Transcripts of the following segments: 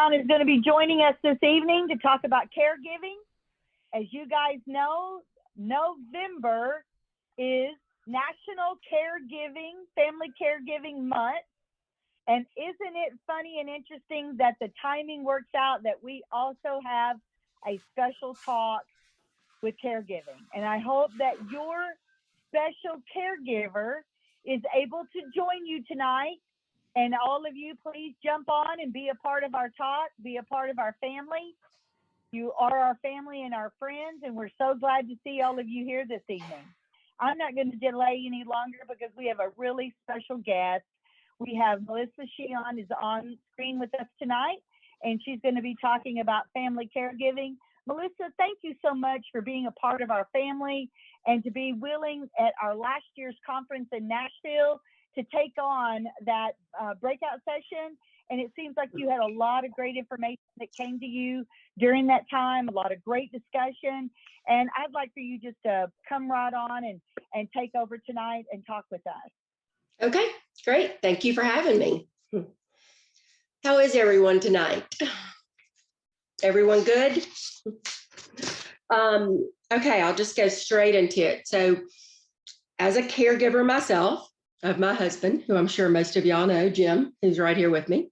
Sheorn is going to be joining us this evening to talk about caregiving. As you guys know, November is National Family Caregiving Month. And isn't it funny and interesting that the timing works out that we also have a special talk with caregiving? And I hope that your special caregiver is able to join you tonight. And all of you, please jump on and be a part of our talk, be a part of our family. You are our family and our friends, and we're so glad to see all of you here this evening. I'm not going to delay any longer because we have a really special guest. We have Melissa Sheorn is on screen with us tonight, and she's going to be talking about family caregiving. Melissa, thank you so much for being a part of our family and to be willing at our last year's conference in Nashville to take on that breakout session. And it seems like you had a lot of great information that came to you during that time, a lot of great discussion. And I'd like for you just to come right on and take over tonight and talk with us. Okay, great. Thank you for having me. How is everyone tonight? Everyone good? Okay, I'll just go straight into it. So as a caregiver myself of my husband, who I'm sure most of y'all know, Jim, who's right here with me,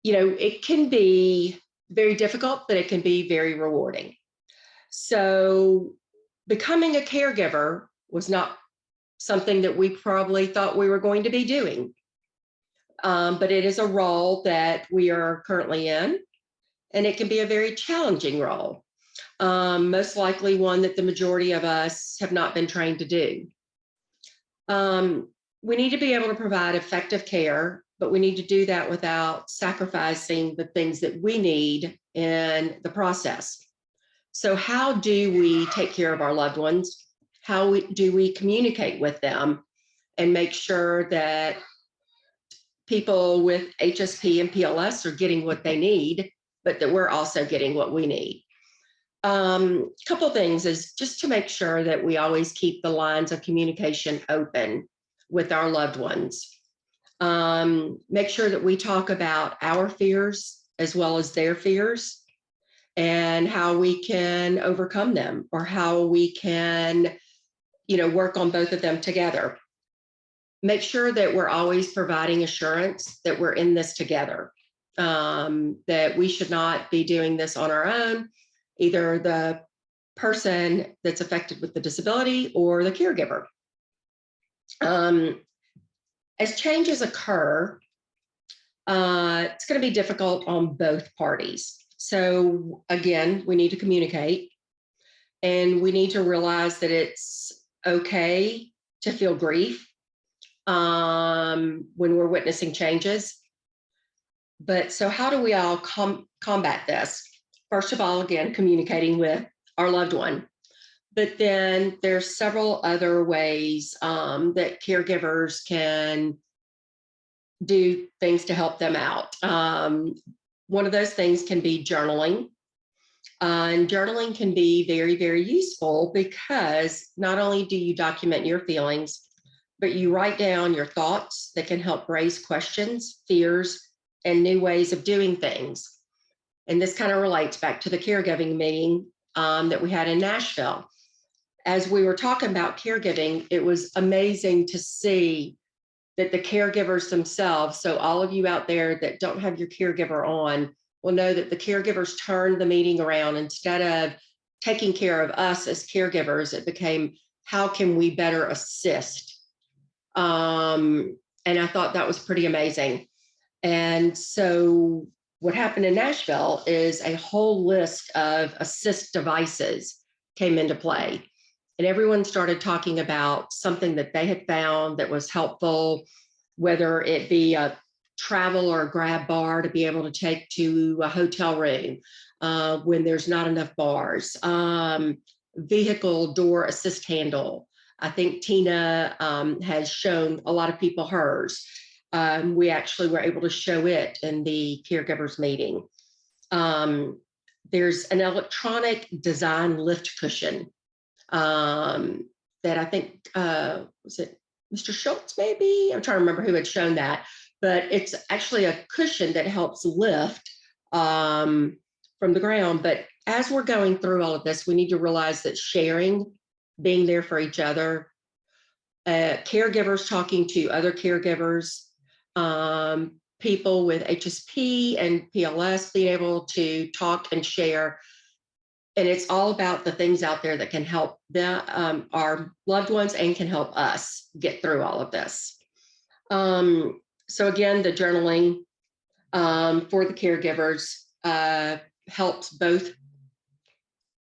it can be very difficult, but it can be very rewarding. So becoming a caregiver was not something that we probably thought we were going to be doing. But it is a role that we are currently in, and it can be a very challenging role. Most likely one that the majority of us have not been trained to do. We need to be able to provide effective care, but we need to do that without sacrificing the things that we need in the process. So how do we take care of our loved ones? How do we communicate with them and make sure that people with HSP and PLS are getting what they need, but that we're also getting what we need? A couple of things is just to make sure that we always keep the lines of communication open with our loved ones. Make sure that we talk about our fears as well as their fears and how we can overcome them, or how we can, work on both of them together. Make sure that we're always providing assurance that we're in this together, that we should not be doing this on our own, either the person that's affected with the disability or the caregiver. As changes occur, it's going to be difficult on both parties. So again, we need to communicate, and we need to realize that it's okay to feel grief when we're witnessing changes. But so how do we all combat this? First of all, again, communicating with our loved one. But then there's several other ways that caregivers can do things to help them out. One of those things can be journaling. And journaling can be very, very useful because not only do you document your feelings, but you write down your thoughts that can help raise questions, fears, and new ways of doing things. And this kind of relates back to the caregiving meeting that we had in Nashville. As we were talking about caregiving, it was amazing to see that the caregivers themselves, so all of you out there that don't have your caregiver on, will know that the caregivers turned the meeting around. Instead of taking care of us as caregivers, it became, how can we better assist? And I thought that was pretty amazing. And so what happened in Nashville is a whole list of assist devices came into play. And everyone started talking about something that they had found that was helpful, whether it be a travel or a grab bar to be able to take to a hotel room when there's not enough bars, vehicle door assist handle. I think Tina has shown a lot of people hers. We actually were able to show it in the caregivers meeting. There's an electronic design lift cushion that I think, was it Mr. Schultz maybe? I'm trying to remember who had shown that. but it's actually a cushion that helps lift from the ground. But as we're going through all of this, we need to realize that sharing, being there for each other, caregivers talking to other caregivers, people with HSP and PLS being able to talk and share. And it's all about the things out there that can help our loved ones and can help us get through all of this. So again, the journaling for the caregivers helps both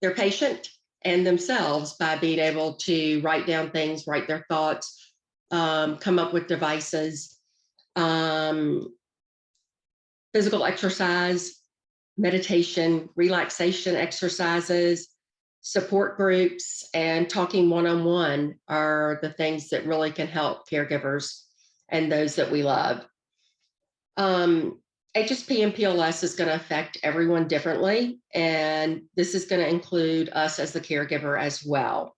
their patient and themselves by being able to write down things, write their thoughts, come up with devices, physical exercise, meditation, relaxation exercises, support groups, and talking one-on-one are the things that really can help caregivers and those that we love. HSP and PLS is going to affect everyone differently, and this is going to include us as the caregiver as well.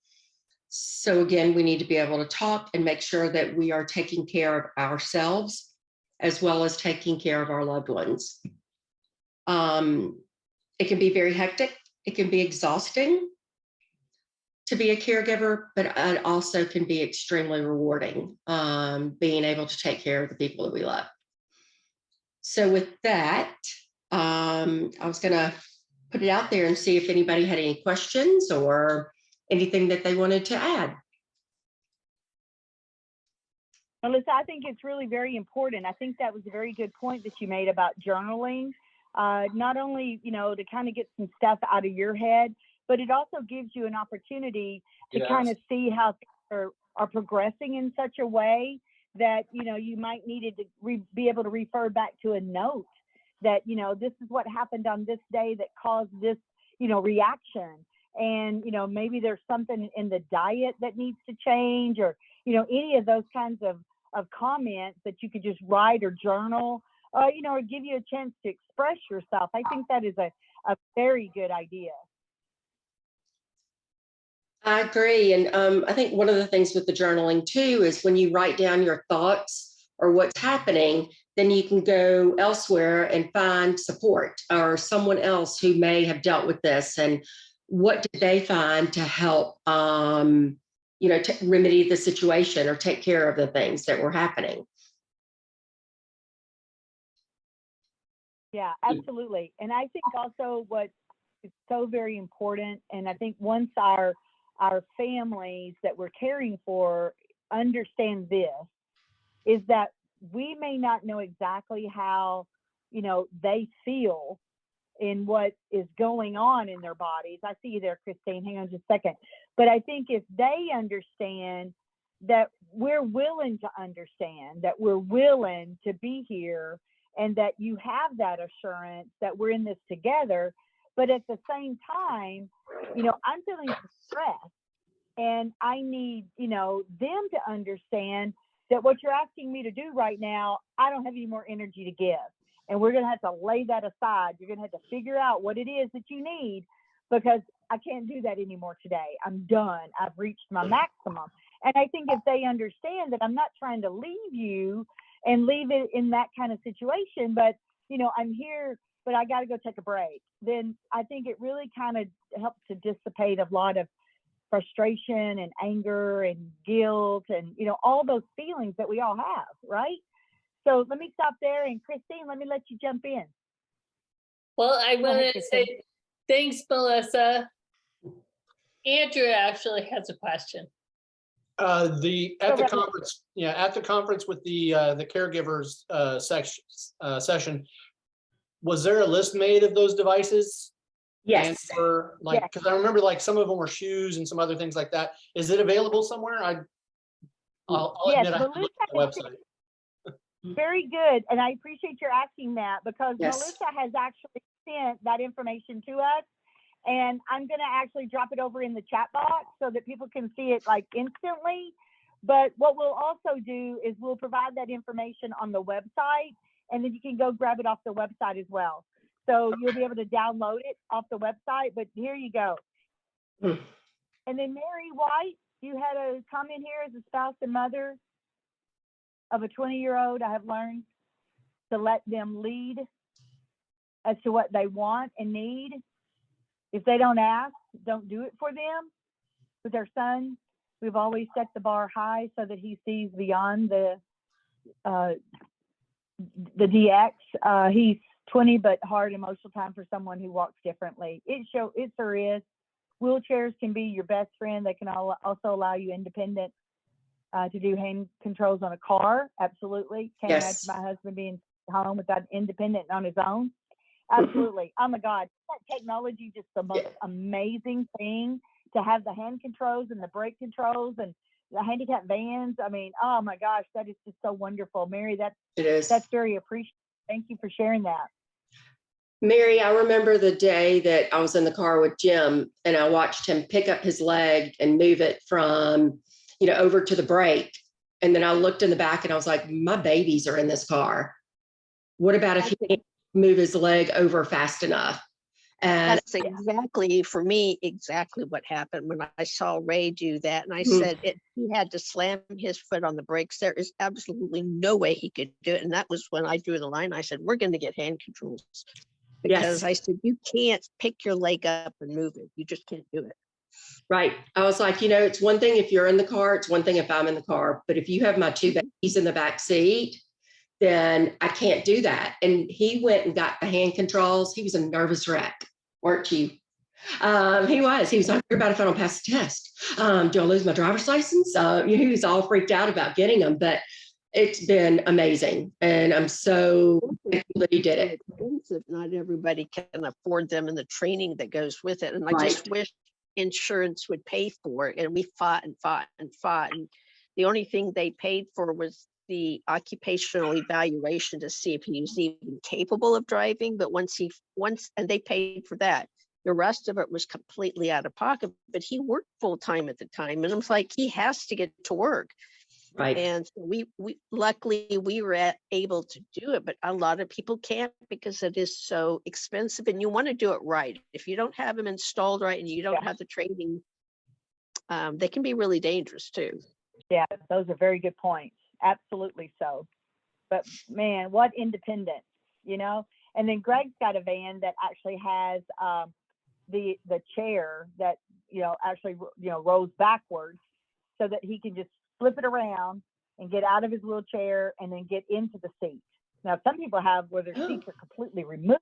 So again, we need to be able to talk and make sure that we are taking care of ourselves as well as taking care of our loved ones. It can be very hectic. It can be exhausting to be a caregiver, but it also can be extremely rewarding, being able to take care of the people that we love. So with that, I was going to put it out there and see if anybody had any questions or anything that they wanted to add. Melissa, I think it's really very important. I think that was a very good point that you made about journaling. Not only, to kind of get some stuff out of your head, but it also gives you an opportunity to kind of see how things are progressing in such a way that, you might need to be able to refer back to a note that, this is what happened on this day that caused this, reaction. And, maybe there's something in the diet that needs to change, or, any of those kinds of comments that you could just write or journal, or give you a chance to express yourself. I think that is a very good idea. I agree. And I think one of the things with the journaling too is when you write down your thoughts or what's happening, then you can go elsewhere and find support or someone else who may have dealt with this, and what did they find to help, to remedy the situation or take care of the things that were happening. Yeah, absolutely. And I think also what is so very important, and I think once our families that we're caring for understand this, is that we may not know exactly how, they feel in what is going on in their bodies. I see you there, Christine. Hang on just a second. But I think if they understand that we're willing to understand, that we're willing to be here, and that you have that assurance that we're in this together, but at the same time, I'm feeling stressed, and I need, them to understand that what you're asking me to do right now, I don't have any more energy to give. And we're going to have to lay that aside. You're going to have to figure out what it is that you need, because I can't do that anymore today. I'm done. I've reached my maximum. And I think if they understand that I'm not trying to leave you and leave it in that kind of situation, but, I'm here, but I got to go take a break, then I think it really kind of helps to dissipate a lot of frustration and anger and guilt and, all those feelings that we all have, right? So let me stop there. And Christine, let me let you jump in. Well, I want to say thanks, Melissa. Andrew actually has a question. At the conference with the caregivers session, was there a list made of those devices? Yes. Because I remember some of them were shoes and some other things like that. Is it available somewhere? I'll admit I have to look at the website. Very good. And I appreciate your asking that, because Yes. Melissa has actually sent that information to us. And I'm going to actually drop it over in the chat box so that people can see it instantly. But what we'll also do is we'll provide that information on the website, and then you can go grab it off the website as well. So you'll be able to download it off the website, but here you go. And then Mary White, you had a comment here as a spouse and mother of a 20-year-old, I have learned. to let them lead as to what they want and need. If they don't ask, don't do it for them. With our son, we've always set the bar high so that he sees beyond the DX. He's 20, but hard emotional time for someone who walks differently. It sure is. Wheelchairs can be your best friend. They can also allow you independent to do hand controls on a car. Absolutely. Can't Yes. imagine my husband being home without independent on his own. Absolutely. Oh my God, that technology just the most amazing thing to have the hand controls and the brake controls and the handicap vans. I mean, oh my gosh, that is just so wonderful. Mary, that's very appreciated. Thank you for sharing that. Mary, I remember the day that I was in the car with Jim and I watched him pick up his leg and move it from, over to the brake. And then I looked in the back and I was like, my babies are in this car. What about if he can't move his leg over fast enough? And that's exactly, for me, exactly what happened when I saw Ray do that. And I said, he had to slam his foot on the brakes. There is absolutely no way he could do it. And that was when I drew the line. I said, we're going to get hand controls. Because I said, you can't pick your leg up and move it. You just can't do it. Right. I was like, it's one thing if you're in the car, it's one thing if I'm in the car, but if you have my two babies in the back seat, then I can't do that. And he went and got the hand controls. He was a nervous wreck, weren't you? He was like, you're about if I don't pass the test. Do I lose my driver's license? He was all freaked out about getting them, but it's been amazing. And I'm so thankful that he did it. Expensive. Not everybody can afford them and the training that goes with it. And I just wish insurance would pay for it. And we fought and fought and fought. And the only thing they paid for was the occupational evaluation to see if he was even capable of driving. But once and they paid for that. The rest of it was completely out of pocket, but he worked full time at the time. And I was like, he has to get to work. Right. And so we luckily we were able to do it, but a lot of people can't because it is so expensive and you want to do it right. If you don't have them installed right and you don't have the training, they can be really dangerous too. Yeah, those are very good points. Absolutely so. But man, what independence, And then Greg's got a van that actually has the chair that actually rolls backwards so that he can just flip it around and get out of his wheelchair and then get into the seat. Now, some people have where their seats are completely removed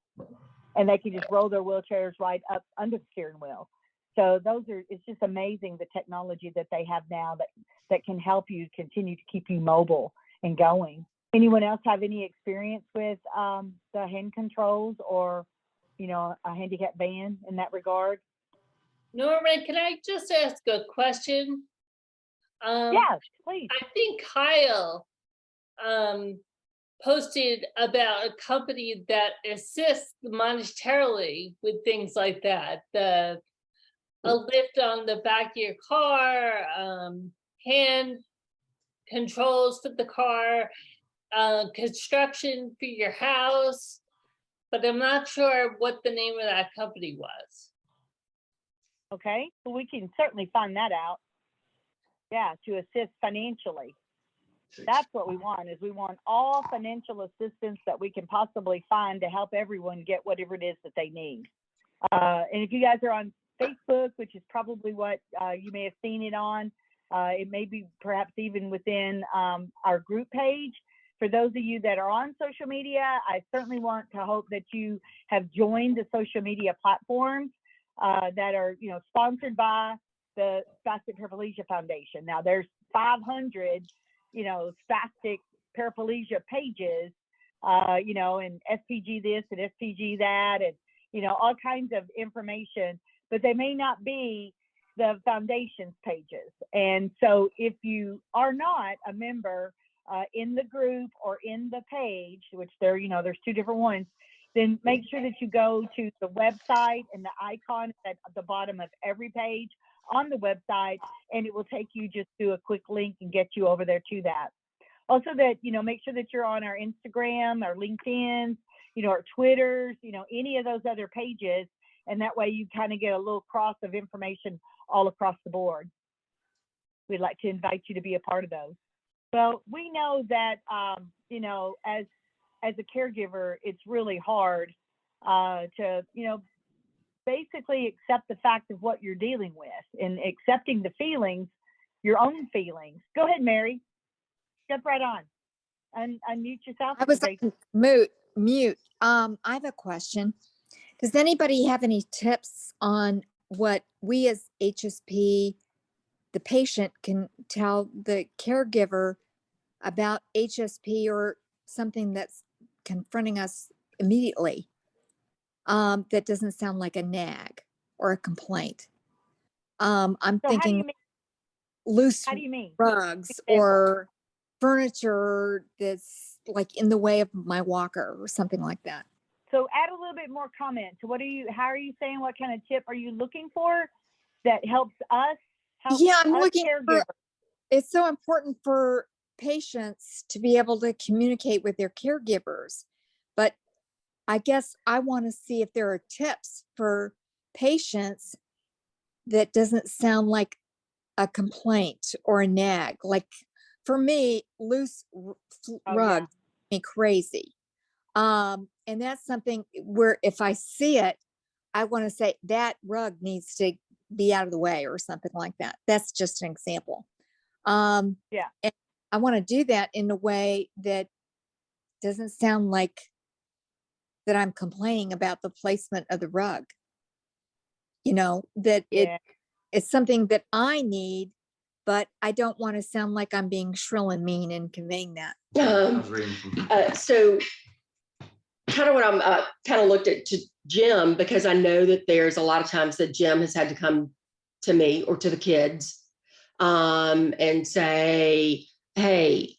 and they can just roll their wheelchairs right up under the steering wheel. So it's just amazing the technology that they have now that can help you continue to keep you mobile and going. Anyone else have any experience with the hand controls or, a handicap van in that regard? Norman, can I just ask a question? Yes, please. I think Kyle posted about a company that assists monetarily with things like that. A lift on the back of your car, hand controls for the car, construction for your house, but I'm not sure what the name of that company was. Okay, so we can certainly find that out. Yeah, to assist financially. That's what we want, is we want all financial assistance that we can possibly find to help everyone get whatever it is that they need. And if you guys are on Facebook, which is probably what you may have seen it on, it may be perhaps even within our group page. For those of you that are on social media, I certainly want to hope that you have joined the social media platforms that are, sponsored by the Spastic Paraplegia Foundation. Now there's 500, spastic paraplegia pages, and SPG this and SPG that, and, all kinds of information, but they may not be the foundation's pages. And so if you are not a member in the group or in the page, which there's two different ones, then make sure that you go to the website and the icon at the bottom of every page on the website, and it will take you just to a quick link and get you over there to that. Also that, make sure that you're on our Instagram, our LinkedIn, our Twitters, any of those other pages. And that way you kind of get a little cross of information all across the board. We'd like to invite you to be a part of those. Well, we know that, as as a caregiver, it's really hard to, basically accept the fact of what you're dealing with and accepting the feelings, your own feelings. Go ahead, Mary. Jump right on. Unmute yourself. I was on mute. I have a question. Does anybody have any tips on what we as HSP, the patient, can tell the caregiver about HSP or something that's confronting us immediately, that doesn't sound like a nag or a complaint? I'm So thinking loose how do you mean? rugs or furniture that's like in the way of my walker or something like that. So add a little bit more comment. So how are you saying, what kind of tip are you looking for that helps us? Yeah, I'm looking caregivers? It's so important for patients to be able to communicate with their caregivers, but I guess I want to see if there are tips for patients that doesn't sound like a complaint or a nag. Like for me, loose rugs make me crazy. And that's something where if I see it, I want to say that rug needs to be out of the way or something like that. That's just an example. And I want to do that in a way that doesn't sound like that I'm complaining about the placement of the rug. That it's something that I need, but I don't want to sound like I'm being shrill and mean in conveying that. So kind of what I'm kind of looked at to Jim, because I know that there's a lot of times that Jim has had to come to me or to the kids and say, hey,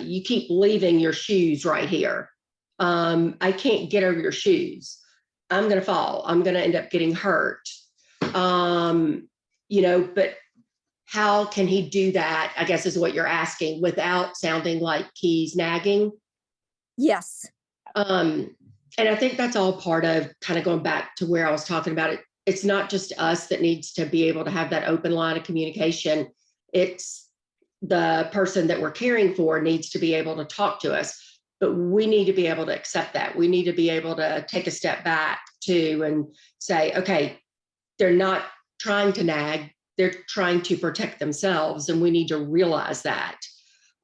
you keep leaving your shoes right here. I can't get over your shoes. I'm going to fall. I'm going to end up getting hurt. But how can he do that, I guess is what you're asking, without sounding like he's nagging? Yes. And I think that's all part of kind of going back to where I was talking about it. It's not just us that needs to be able to have that open line of communication. It's the person that we're caring for needs to be able to talk to us, but we need to be able to accept that. We need to be able to take a step back too and say, okay, they're not trying to nag, they're trying to protect themselves, and we need to realize that.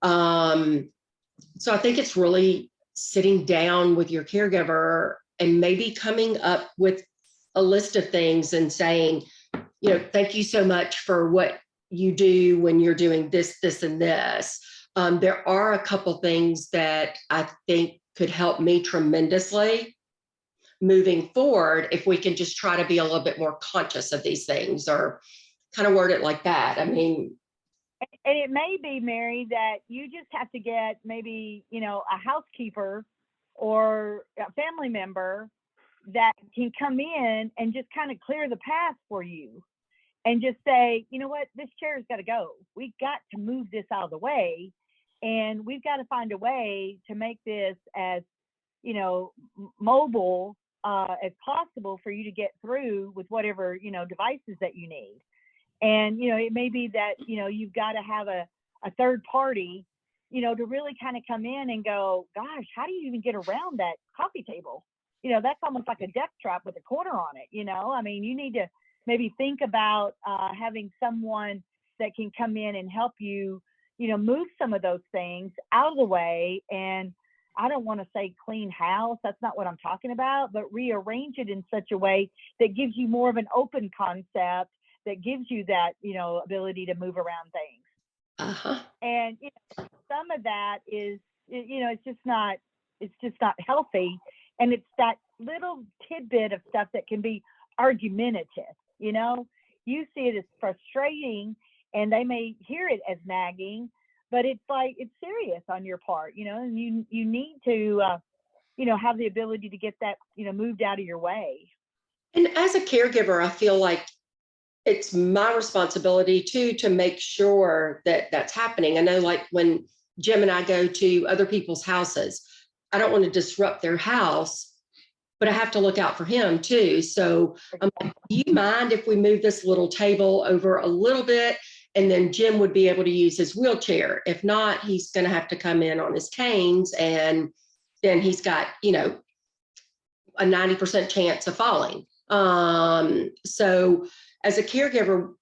So I think it's really sitting down with your caregiver and maybe coming up with a list of things and saying, thank you so much for what you do when you're doing this, this, and this. There are a couple things that I think could help me tremendously moving forward if we can just try to be a little bit more conscious of these things, or kind of word it like that. I mean, and it may be, Mary, that you just have to get maybe, a housekeeper or a family member that can come in and just kind of clear the path for you and just say, you know what, this chair's got to go. We've got to move this out of the way, and we've got to find a way to make this as, mobile as possible for you to get through with whatever, devices that you need. And, it may be that, you've got to have a third party, to really kind of come in and go, gosh, how do you even get around that coffee table? That's almost like a death trap with a corner on it. I mean, you need to maybe think about having someone that can come in and help you, move some of those things out of the way. And I don't want to say clean house. That's not what I'm talking about, but rearrange it in such a way that gives you more of an open concept, that gives you that, ability to move around things. Uh-huh. And some of that is, it's just not healthy. And it's that little tidbit of stuff that can be argumentative. You see it as frustrating, and they may hear it as nagging, but it's like, it's serious on your part, and you need to, have the ability to get that, moved out of your way. And as a caregiver, I feel like it's my responsibility too, to make sure that that's happening. I know, like when Jim and I go to other people's houses, I don't want to disrupt their house, but I have to look out for him too. So I'm like, do you mind if we move this little table over a little bit? And then Jim would be able to use his wheelchair. If not, he's going to have to come in on his canes and then he's got, a 90% chance of falling. So as a caregiver,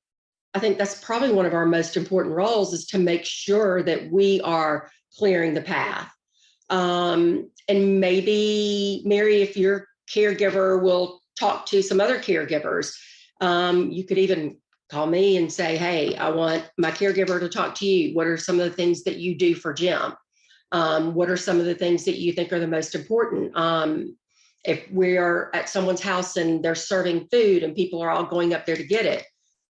I think that's probably one of our most important roles, is to make sure that we are clearing the path. And maybe, Mary, if your caregiver will talk to some other caregivers, you could even call me and say, hey, I want my caregiver to talk to you. What are some of the things that you do for Jim? What are some of the things that you think are the most important? If we're at someone's house and they're serving food and people are all going up there to get it,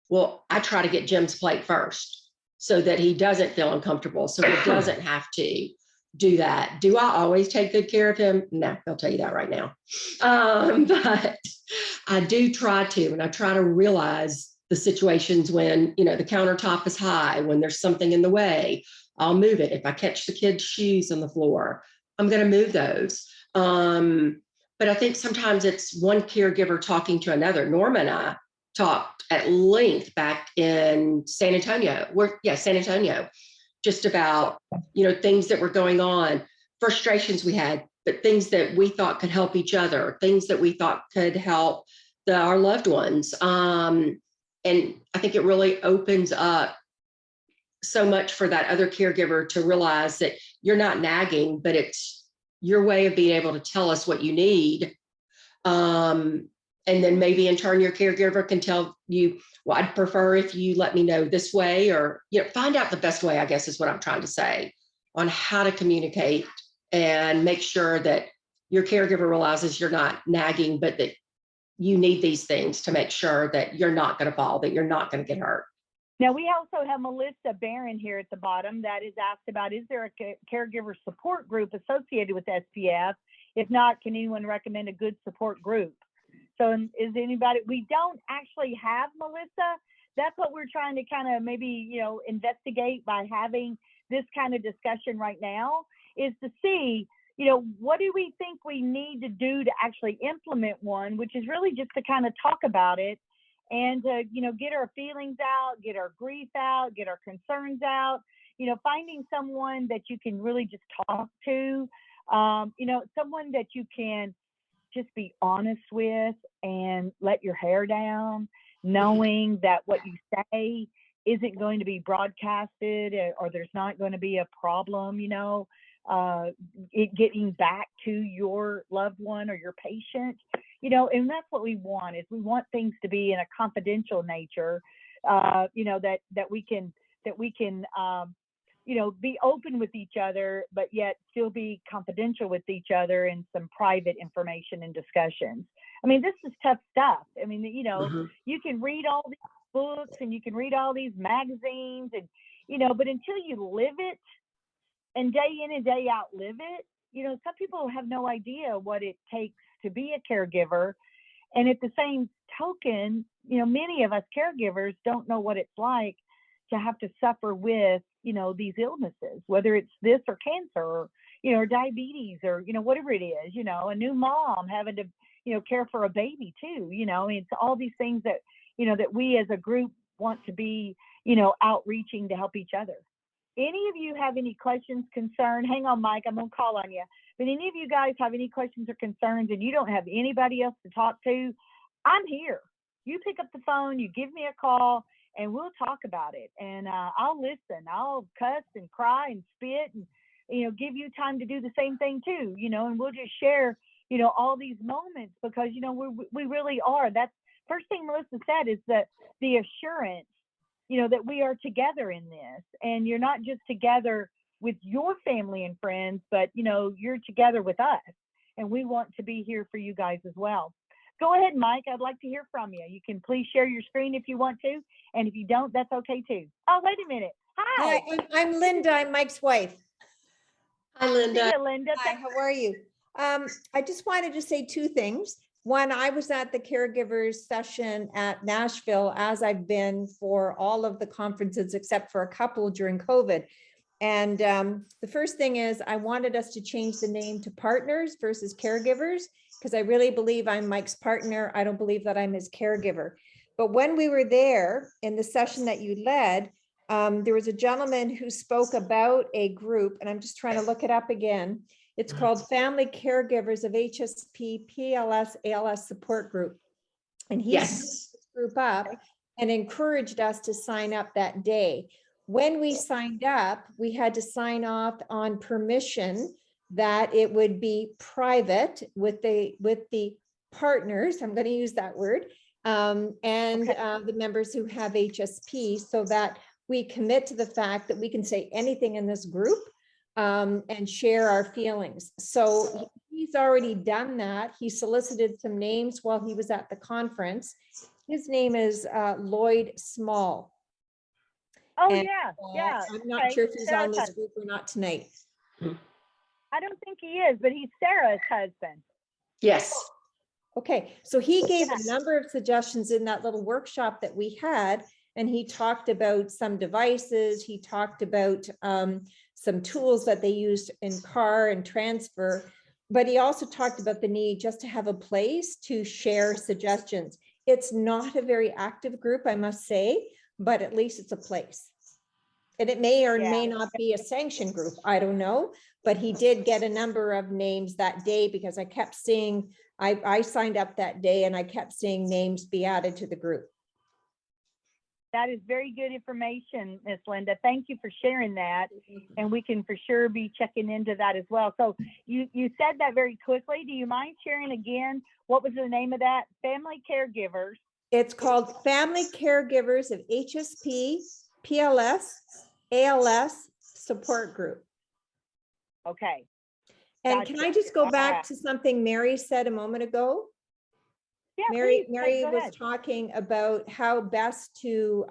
well, I try to get Jim's plate first so that he doesn't feel uncomfortable, so he doesn't have to do that. Do I always take good care of him? No, I'll tell you that right now. But I do try to, and I try to realize the situations when, the countertop is high, when there's something in the way, I'll move it. If I catch the kid's shoes on the floor, I'm going to move those. But I think sometimes it's one caregiver talking to another. Norma and I talked at length back in San Antonio, just about, things that were going on, frustrations we had, but things that we thought could help each other, things that we thought could help our loved ones. And I think it really opens up so much for that other caregiver to realize that you're not nagging, but it's your way of being able to tell us what you need. And then maybe in turn, your caregiver can tell you, well, I'd prefer if you let me know this way, or, find out the best way, I guess is what I'm trying to say, on how to communicate and make sure that your caregiver realizes you're not nagging, but that you need these things to make sure that you're not going to fall, that you're not going to get hurt. Now, we also have Melissa Barron here at the bottom that is asked about, is there a caregiver support group associated with SPF? If not, can anyone recommend a good support group? So is anybody, we don't actually have, Melissa. That's what we're trying to kind of maybe, investigate by having this kind of discussion right now, is to see, what do we think we need to do to actually implement one, which is really just to kind of talk about it and to, get our feelings out, get our grief out, get our concerns out, finding someone that you can really just talk to, someone that you can just be honest with and let your hair down, knowing that what you say isn't going to be broadcasted, or there's not going to be a problem, it getting back to your loved one or your patient, and that's what we want, is we want things to be in a confidential nature, that we can be open with each other, but yet still be confidential with each other in some private information and discussions. I mean, this is tough stuff. I mean, you can read all these books and you can read all these magazines and, but until you live it and day in and day out live it, some people have no idea what it takes to be a caregiver. And at the same token, many of us caregivers don't know what it's like to have to suffer with, these illnesses, whether it's this or cancer or, or diabetes or, whatever it is, a new mom having to, care for a baby too, it's all these things that, that we as a group want to be, outreaching to help each other. Any of you have any questions, concern? Hang on, Mike, I'm going to call on you. But any of you guys have any questions or concerns and you don't have anybody else to talk to, I'm here. You pick up the phone, you give me a call, and we'll talk about it. And I'll listen. I'll cuss and cry and spit and, give you time to do the same thing too, and we'll just share, all these moments because, we really are. That's first thing Melissa said, is that the assurance, that we are together in this, and you're not just together with your family and friends, but, you're together with us, and we want to be here for you guys as well. Go ahead, Mike. I'd like to hear from you. You can please share your screen if you want to. And if you don't, that's okay too. Oh, wait a minute. Hi. Hi, I'm Linda. I'm Mike's wife. Hi, Linda. See you, Linda. Hi, how are you? I just wanted to say two things. One, I was at the caregivers session at Nashville, as I've been for all of the conferences except for a couple during COVID. And the first thing is I wanted us to change the name to Partners versus Caregivers, because I really believe I'm Mike's partner. I don't believe that I'm his caregiver. But when we were there in the session that you led, there was a gentleman who spoke about a group, and I'm just trying to look it up again. It's called Family Caregivers of HSP PLS ALS Support Group. And he set Yes. this group up and encouraged us to sign up that day. When we signed up, we had to sign off on permission that it would be private with the partners, I'm going to use that word, and the members who have HSP, so that we commit to the fact that we can say anything in this group and share our feelings. So he's already done that. He solicited some names while he was at the conference. His name is Lloyd Small. Oh, And, yeah. I'm not sure if he's on this group or not tonight. I don't think he is, but he's Sarah's husband. Yes. Okay, so he gave Yeah. a number of suggestions in that little workshop that we had, and he talked about some devices. He talked about some tools that they used in car and transfer, but he also talked about the need just to have a place to share suggestions. It's not a very active group, I must say, but at least it's a place. And it may or may not be a sanctioned group, I don't know, but he did get a number of names that day because I kept seeing, I signed up that day and I kept seeing names be added to the group. That is very good information, Miss Linda. Thank you for sharing that. And we can for sure be checking into that as well. So you said that very quickly. Do you mind sharing again? What was the name of that? Family Caregivers. It's called Family Caregivers of HSP, PLS, ALS Support Group. Okay. And can I just go back to something Mary said a moment ago? Yeah, Mary go was ahead. talking about how best to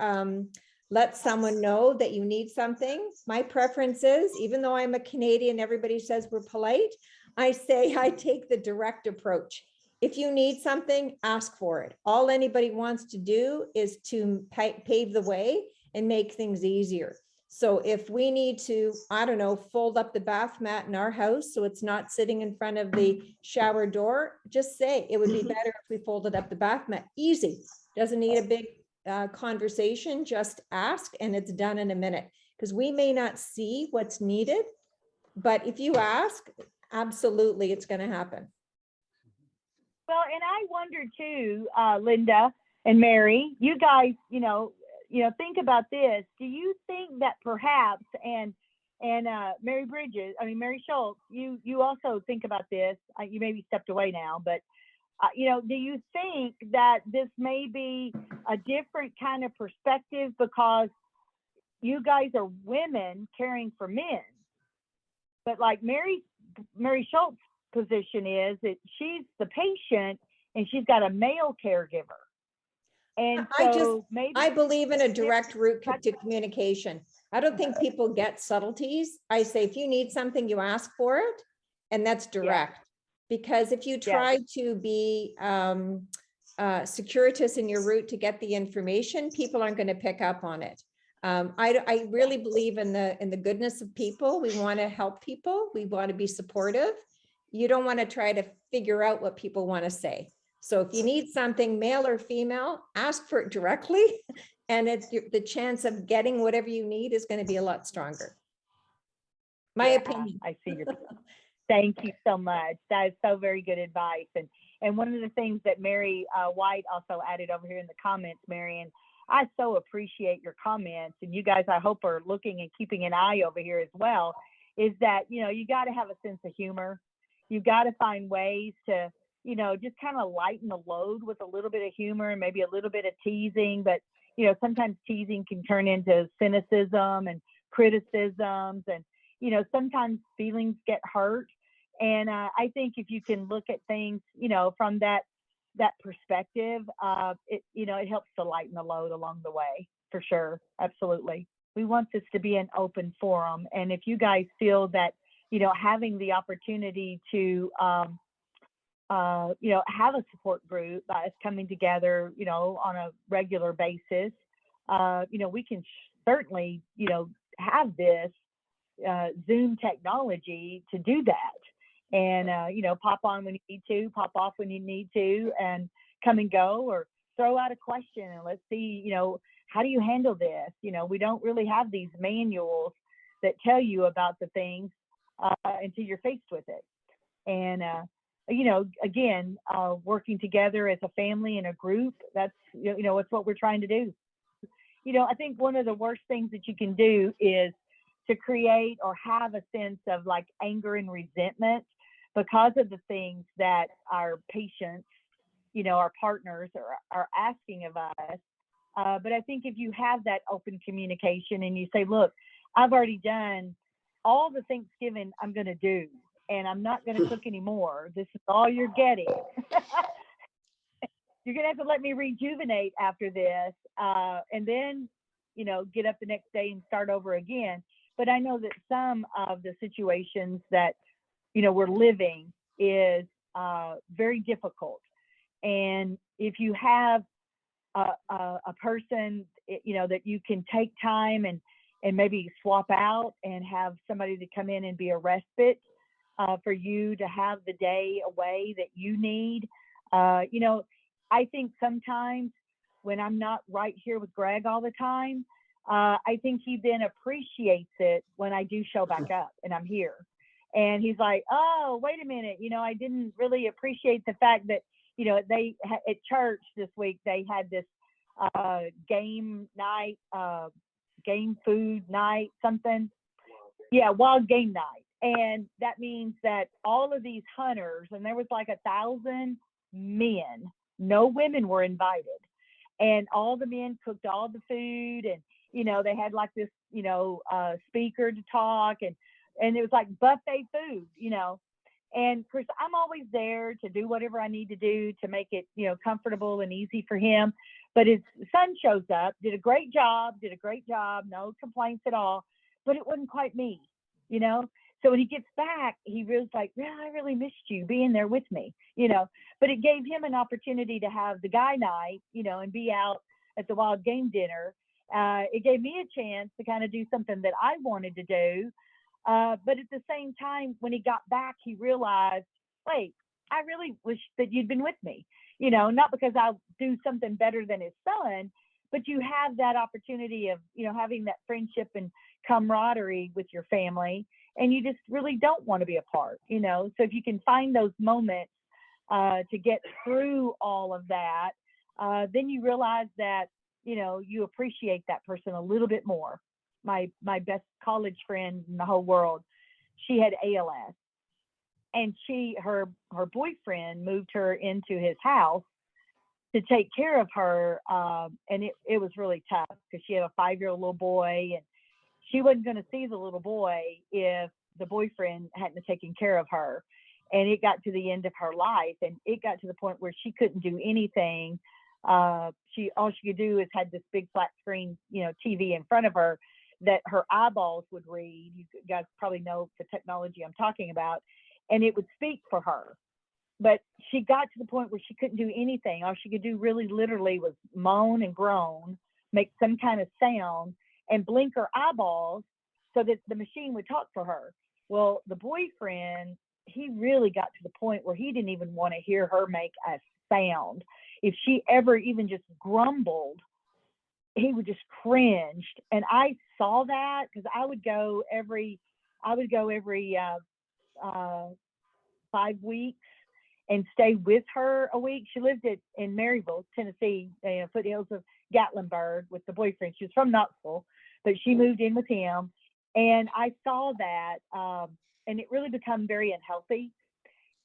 let someone know that you need something. My preference is, even though I'm a Canadian, everybody says we're polite. I say I take the direct approach. If you need something, ask for it. All anybody wants to do is to pave the way and make things easier. So if we need to, I don't know, fold up the bath mat in our house so it's not sitting in front of the shower door, just say it would be better if we folded up the bath mat. Easy. Doesn't need a big conversation. Just ask and it's done in a minute. Because we may not see what's needed, but if you ask, absolutely it's going to happen. Well, and I wonder too, Linda and Mary, you guys, think about this. Do you think that perhaps, and Mary Schultz, you also think about this. You maybe stepped away now, but do you think that this may be a different kind of perspective because you guys are women caring for men, but like Mary Schultz position is that she's the patient and she's got a male caregiver. And so I believe in a direct route to communication. I don't think people get subtleties. I say, if you need something, you ask for it, and that's direct. Yeah. Because if you try to be circuitous in your route to get the information, people aren't going to pick up on it. I really believe in the goodness of people. We want to help people. We want to be supportive. You don't want to try to figure out what people want to say. So if you need something, male or female, ask for it directly, and the chance of getting whatever you need is going to be a lot stronger. My opinion. I see your. Thank you so much. That is so very good advice. And one of the things that Mary White also added over here in the comments, Marion, I so appreciate your comments, and you guys, I hope, are looking and keeping an eye over here as well, is that, you got to have a sense of humor. You've got to find ways to, just kind of lighten the load with a little bit of humor and maybe a little bit of teasing. But, sometimes teasing can turn into cynicism and criticisms. And, sometimes feelings get hurt. And I think if you can look at things, from that perspective, it helps to lighten the load along the way, for sure. Absolutely. We want this to be an open forum. And if you guys feel that, having the opportunity to, have a support group that is coming together, on a regular basis, we can certainly, have this Zoom technology to do that. And, pop on when you need to, pop off when you need to, and come and go, or throw out a question and let's see, how do you handle this? We don't really have these manuals that tell you about the things. until you're faced with it. And, you know, again, working together as a family and a group, that's, you know, it's what we're trying to do. You know, I think one of the worst things that you can do is to create or have a sense of like anger and resentment because of the things that our patients, you know, our partners are asking of us. But I think if you have that open communication and you say, look, I've already done all the Thanksgiving I'm going to do, and I'm not going to cook anymore. This is all you're getting. You're going to have to let me rejuvenate after this. And then, you know, get up the next day and start over again. But I know that some of the situations that, you know, we're living is very difficult. And if you have a person, you know, that you can take time and maybe swap out and have somebody to come in and be a respite for you to have the day away that you need. You know, I think sometimes when I'm not right here with Greg all the time, I think he then appreciates it when I do show back up and I'm here. And he's like, oh, wait a minute, you know, I didn't really appreciate the fact that, you know, they at church this week, they had this game night, game food night, something. Yeah, wild game night. And that means that all of these hunters, and there was like 1,000 men, no women were invited. And all the men cooked all the food, and, you know, they had like this, you know, speaker to talk, and it was like buffet food, you know. And of course, I'm always there to do whatever I need to do to make it, you know, comfortable and easy for him. But his son shows up, did a great job, no complaints at all, but it wasn't quite me, you know. So when he gets back, he was like, yeah, I really missed you being there with me, you know. But it gave him an opportunity to have the guy night, you know, and be out at the wild game dinner. It gave me a chance to kind of do something that I wanted to do. But at the same time, when he got back, he realized, wait, I really wish that you'd been with me, you know, not because I'll do something better than his son, but you have that opportunity of, you know, having that friendship and camaraderie with your family, and you just really don't want to be apart, you know. So if you can find those moments to get through all of that, then you realize that, you know, you appreciate that person a little bit more. My best college friend in the whole world, she had ALS, and her boyfriend moved her into his house to take care of her, and it was really tough because she had a 5-year-old little boy, and she wasn't going to see the little boy if the boyfriend hadn't taken care of her. And it got to the end of her life, and it got to the point where she couldn't do anything. All she could do is had this big flat screen, you know, TV in front of her that her eyeballs would read. You guys probably know the technology I'm talking about, and it would speak for her. But she got to the point where she couldn't do anything. All she could do really literally was moan and groan, make some kind of sound, and blink her eyeballs so that the machine would talk for her. Well, the boyfriend, he really got to the point where he didn't even want to hear her make a sound. If she ever even just grumbled, he would just cringed. And I saw that because I would go every 5 weeks and stay with her a week. She lived in Maryville, Tennessee, foothills of Gatlinburg, with the boyfriend. She was from Knoxville, but she moved in with him. And I saw that, and it really became very unhealthy.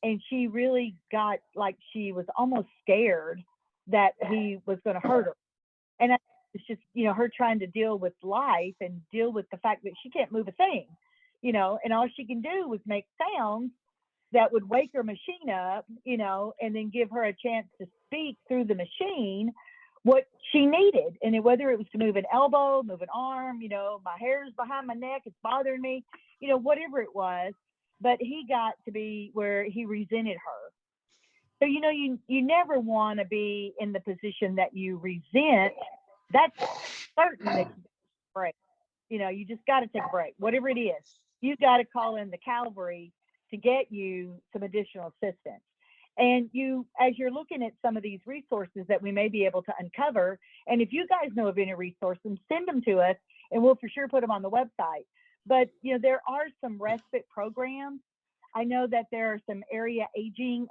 And she really got like she was almost scared that he was going to hurt her. And it's just, you know, her trying to deal with life and deal with the fact that she can't move a thing, you know, and all she can do was make sounds that would wake her machine up, you know, and then give her a chance to speak through the machine what she needed. And whether it was to move an elbow, move an arm, you know, my hair's behind my neck, it's bothering me, you know, whatever it was. But he got to be where he resented her. So, you know, you never want to be in the position that you resent. That's certain that you take a break. You know, you just got to take a break, whatever it is. You've got to call in the Calvary to get you some additional assistance. And you, as you're looking at some of these resources that we may be able to uncover, and if you guys know of any resources, send them to us, and we'll for sure put them on the website. But, there are some respite programs. I know that there are some area aging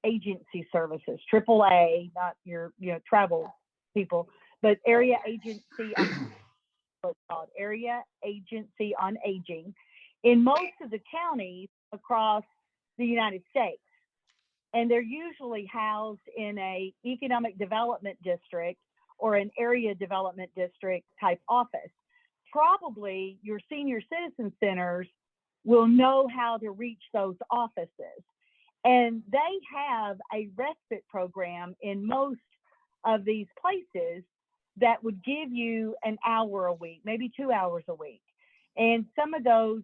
agency services, AAA, not your, travel people, but area agency on what's called area agency on aging in most of the counties across the United States. And they're usually housed in a economic development district or an area development district type office. Probably your senior citizen centers will know how to reach those offices. And they have a respite program in most of these places that would give you an hour a week, maybe 2 hours a week. And some of those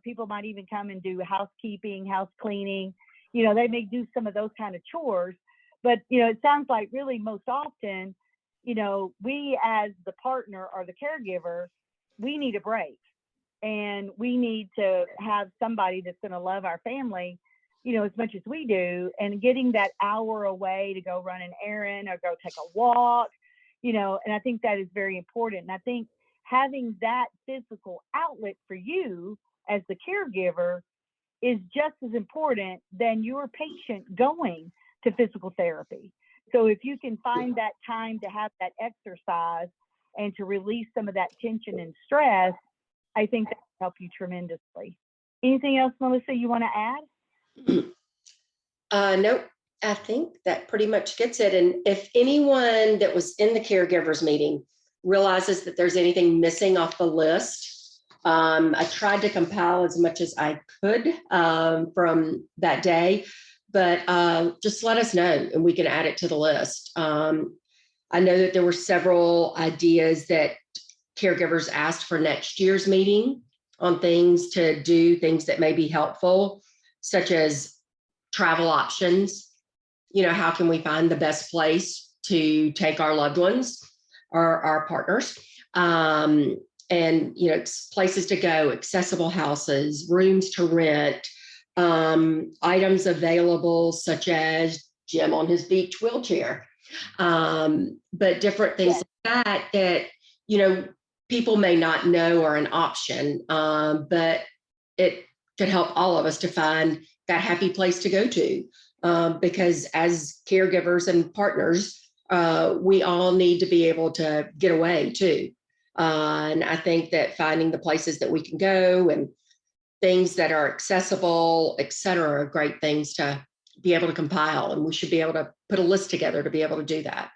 people might even come and do housekeeping, house cleaning. They may do some of those kind of chores. But, it sounds like really most often, we as the partner or the caregiver, we need a break. And we need to have somebody that's going to love our family, as much as we do. And getting that hour away to go run an errand or go take a walk, and I think that is very important. And I think having that physical outlet for you as the caregiver is just as important than your patient going to physical therapy. So if you can find that time to have that exercise and to release some of that tension and stress, I think that will help you tremendously. Anything else, Melissa, you want to add? Nope. I think that pretty much gets it. And if anyone that was in the caregivers meeting realizes that there's anything missing off the list, I tried to compile as much as I could from that day, but just let us know and we can add it to the list. I know that there were several ideas that caregivers asked for next year's meeting on things to do, things that may be helpful, such as travel options. How can we find the best place to take our loved ones or our partners? And, places to go, accessible houses, rooms to rent, items available, such as Jim on his beach wheelchair, but different things like that, people may not know are an option, but it could help all of us to find that happy place to go to. Because as caregivers and partners, we all need to be able to get away too. And I think that finding the places that we can go and things that are accessible, et cetera, are great things to be able to compile. And we should be able to put a list together to be able to do that.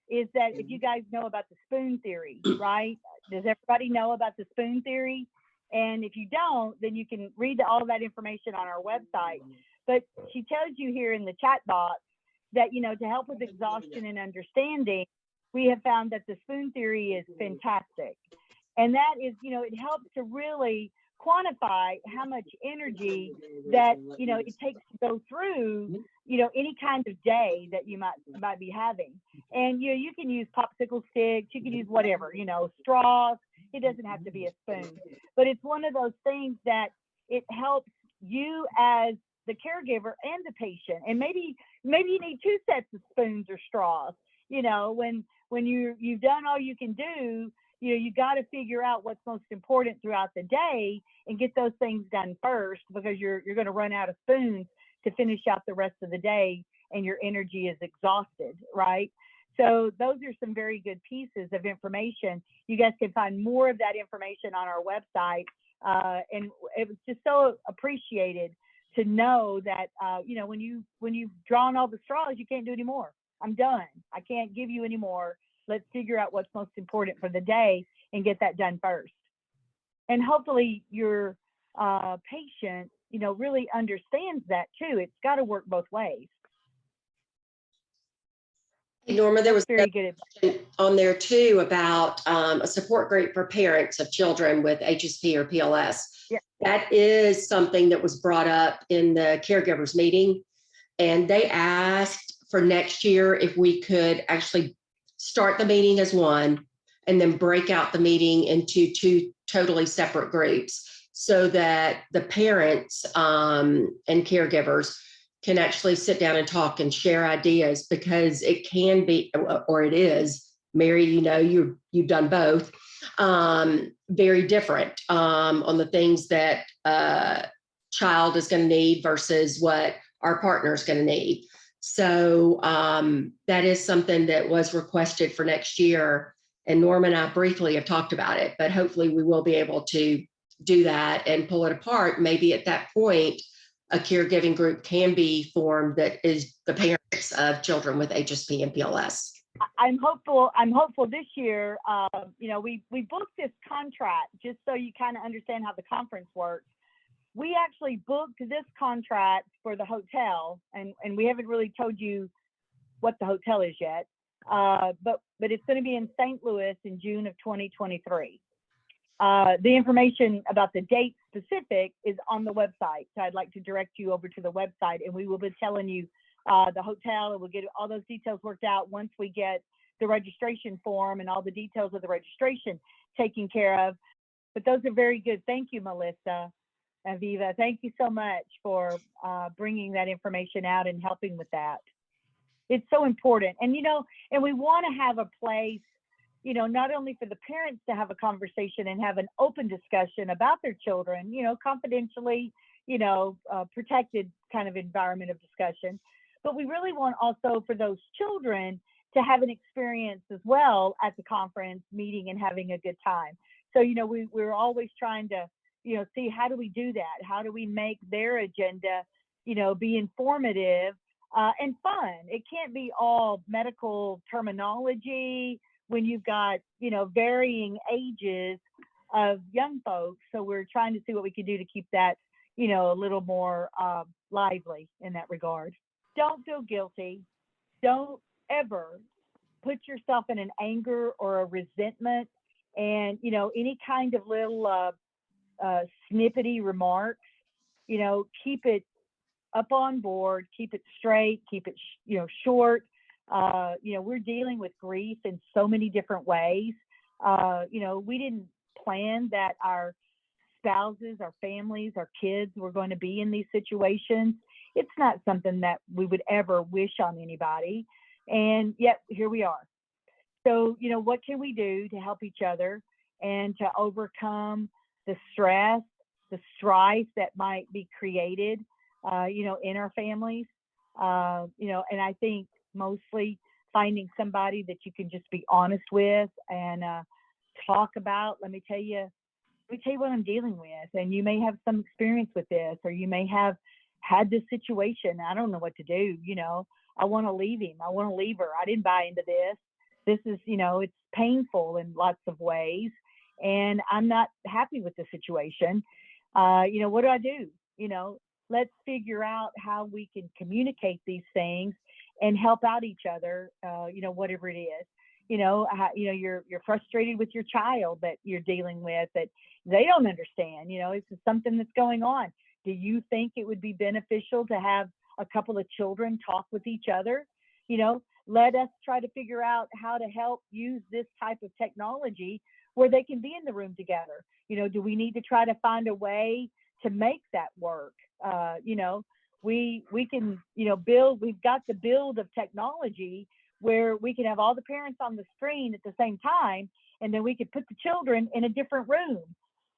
Is that if you guys know about the spoon theory, right? Does everybody know about the spoon theory? And if you don't, then you can read all that information on our website. But she tells you here in the chat box that, to help with exhaustion and understanding, we have found that the spoon theory is fantastic. And that is, it helps to really quantify how much energy that, it takes to go through, any kind of day that you might be having. And, you can use popsicle sticks, you can use whatever, straws. It doesn't have to be a spoon. But it's one of those things that it helps you as the caregiver and the patient. And maybe you need 2 sets of spoons or straws. When you've done all you can do, you got to figure out what's most important throughout the day and get those things done first, because you're going to run out of spoons to finish out the rest of the day and your energy is exhausted, right? So those are some very good pieces of information. You guys can find more of that information on our website. And it was just so appreciated to know that, when you've drawn all the straws, you can't do any more. I'm done. I can't give you any more. Let's figure out what's most important for the day and get that done first. And hopefully your patient, really understands that too. It's got to work both ways. Hey, Norma, there was very good on there too about a support group for parents of children with HSP or PLS. Yeah. That is something that was brought up in the caregivers meeting, and they asked for next year if we could actually start the meeting as one and then break out the meeting into 2 totally separate groups, so that the parents and caregivers can actually sit down and talk and share ideas, because it can be, or it is, Mary, you've done both, very different on the things that child is going to need versus what our partner is going to need. So that is something that was requested for next year. And Norma and I briefly have talked about it, but hopefully we will be able to do that and pull it apart. Maybe at that point, a caregiving group can be formed that is the parents of children with HSP and PLS. I'm hopeful this year, we booked this contract just so you kind of understand how the conference works. We actually booked this contract for the hotel, and we haven't really told you what the hotel is yet, but it's going to be in St. Louis in June of 2023. The information about the date specific is on the website, so I'd like to direct you over to the website, and we will be telling you the hotel, and we'll get all those details worked out once we get the registration form and all the details of the registration taken care of. But those are very good. Thank you, Melissa. Aviva, thank you so much for bringing that information out and helping with that. It's so important. And, and we want to have a place, not only for the parents to have a conversation and have an open discussion about their children, confidentially, protected kind of environment of discussion, but we really want also for those children to have an experience as well at the conference meeting and having a good time. So, we're always trying to, see how do we do that? How do we make their agenda, be informative and fun? It can't be all medical terminology when you've got, varying ages of young folks. So we're trying to see what we can do to keep that, a little more lively in that regard. Don't feel guilty. Don't ever put yourself in an anger or a resentment and, any kind of little snippety remarks, keep it up on board, keep it straight, keep it, short. We're dealing with grief in so many different ways. We didn't plan that our spouses, our families, our kids were going to be in these situations. It's not something that we would ever wish on anybody. And yet here we are. So, what can we do to help each other and to overcome the stress, the strife that might be created, in our families, and I think mostly finding somebody that you can just be honest with and talk about. Let me tell you what I'm dealing with. And you may have some experience with this, or you may have had this situation. I don't know what to do. I want to leave him. I want to leave her. I didn't buy into this. This is, it's painful in lots of ways. And I'm not happy with the situation. What do I do? Let's figure out how we can communicate these things and help out each other, whatever it is. You're frustrated with your child that you're dealing with that they don't understand. This is something that's going on. Do you think it would be beneficial to have a couple of children talk with each other? Let us try to figure out how to help use this type of technology where they can be in the room together. Do we need to try to find a way to make that work? We can, we've got the build of technology where we can have all the parents on the screen at the same time, and then we could put the children in a different room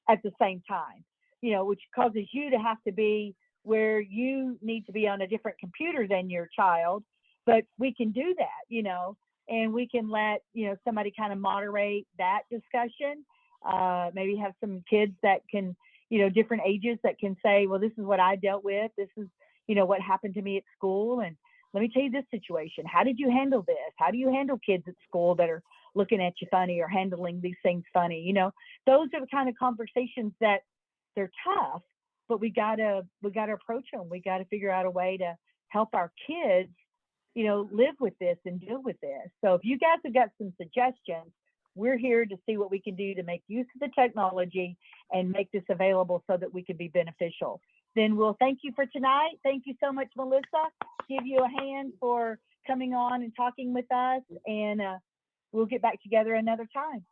at the same time, which causes you to have to be where you need to be on a different computer than your child. But we can do that, and we can let, somebody kind of moderate that discussion. Maybe have some kids that can, different ages that can say, well, this is what I dealt with. This is, what happened to me at school. And let me tell you this situation. How did you handle this? How do you handle kids at school that are looking at you funny or handling these things funny? Those are the kind of conversations that they're tough, but we gotta approach them. We gotta figure out a way to help our kids, live with this and deal with this. So if you guys have got some suggestions, we're here to see what we can do to make use of the technology and make this available so that we can be beneficial. Then we'll thank you for tonight. Thank you so much, Melissa. Give you a hand for coming on and talking with us, and we'll get back together another time.